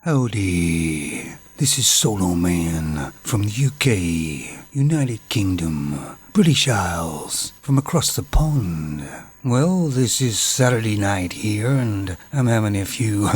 Howdy, this is Solo Man from the UK, United Kingdom, British Isles, from across the pond. Well, this is Saturday night here, and I'm having a few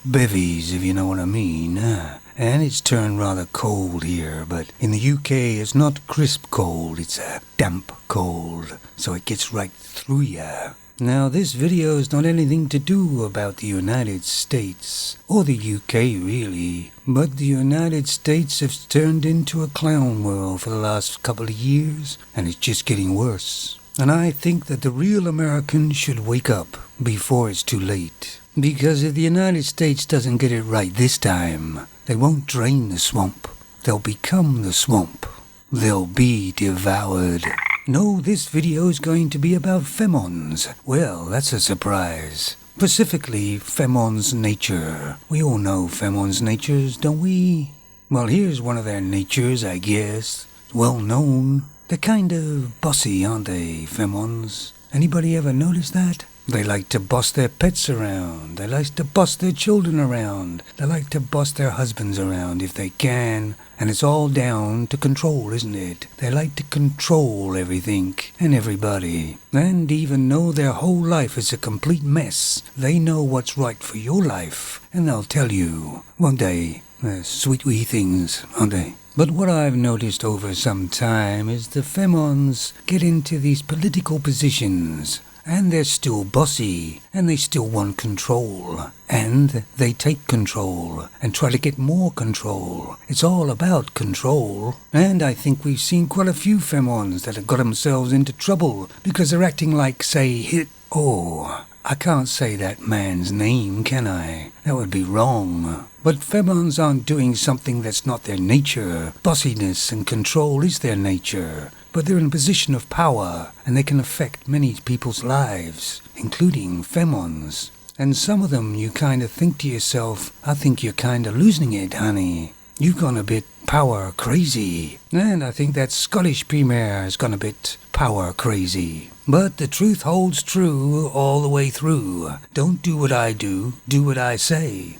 bevies, if you know what I mean. And it's turned rather cold here, but in the UK it's not crisp cold, it's a damp cold, so it gets right through ya. Now, this video is not anything to do about the United States, or the UK really, but the United States has turned into a clown world for the last couple of years, and it's just getting worse. And I think that the real Americans should wake up before it's too late. Because if the United States doesn't get it right this time, they won't drain the swamp. They'll become the swamp. They'll be devoured. No, this video is going to be about Femons. Well, that's a surprise. Specifically, Femon's nature. We all know Femon's natures, don't we? Well, here's one of their natures, I guess. Well known. They're kind of bossy, aren't they, Femons? Anybody ever notice that? They like to boss their pets around. They like to boss their children around. They like to boss their husbands around if they can. And it's all down to control, isn't it? They like to control everything and everybody. And even though their whole life is a complete mess, they know what's right for your life. And they'll tell you, won't they? Sweet wee things, aren't they? But what I've noticed over some time is the Femons get into these political positions. And they're still bossy, and they still want control. And they take control, and try to get more control. It's all about control. And I think we've seen quite a few Femons that have got themselves into trouble because they're acting like, say, I can't say that man's name, can I? That would be wrong. But Femons aren't doing something that's not their nature. Bossiness and control is their nature. But they're in a position of power, and they can affect many people's lives, including Femons. And some of them you kind of think to yourself, I think you're kind of losing it, honey. You've gone a bit power crazy. And I think that Scottish Premier has gone a bit power crazy. But the truth holds true all the way through. Don't do what I do what I say.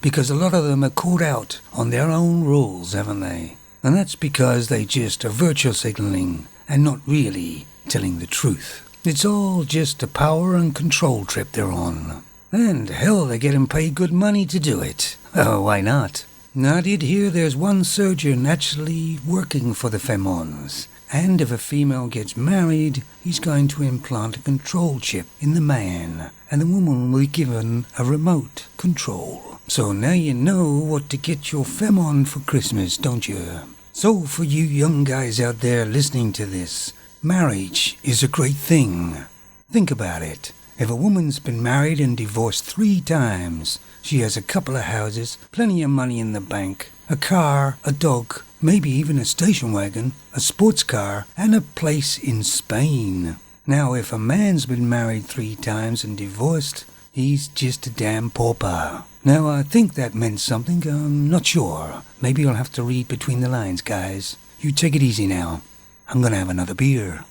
Because a lot of them are caught out on their own rules, haven't they? And that's because they just are virtue signaling and not really telling the truth. It's all just a power and control trip they're on. And hell, they're getting paid good money to do it. Oh, why not? Now, I did hear there's one surgeon actually working for the Femons. And if a female gets married, he's going to implant a control chip in the man. And the woman will be given a remote control. So now you know what to get your Femon for Christmas, don't you? So for you young guys out there listening to this, marriage is a great thing. Think about it. If a woman's been married and divorced 3 times, she has a couple of houses, plenty of money in the bank, a car, a dog, maybe even a station wagon, a sports car, and a place in Spain. Now, if a man's been married 3 times and divorced, he's just a damn pauper. Now, I think that meant something. I'm not sure. Maybe I'll have to read between the lines, guys. You take it easy now. I'm gonna have another beer.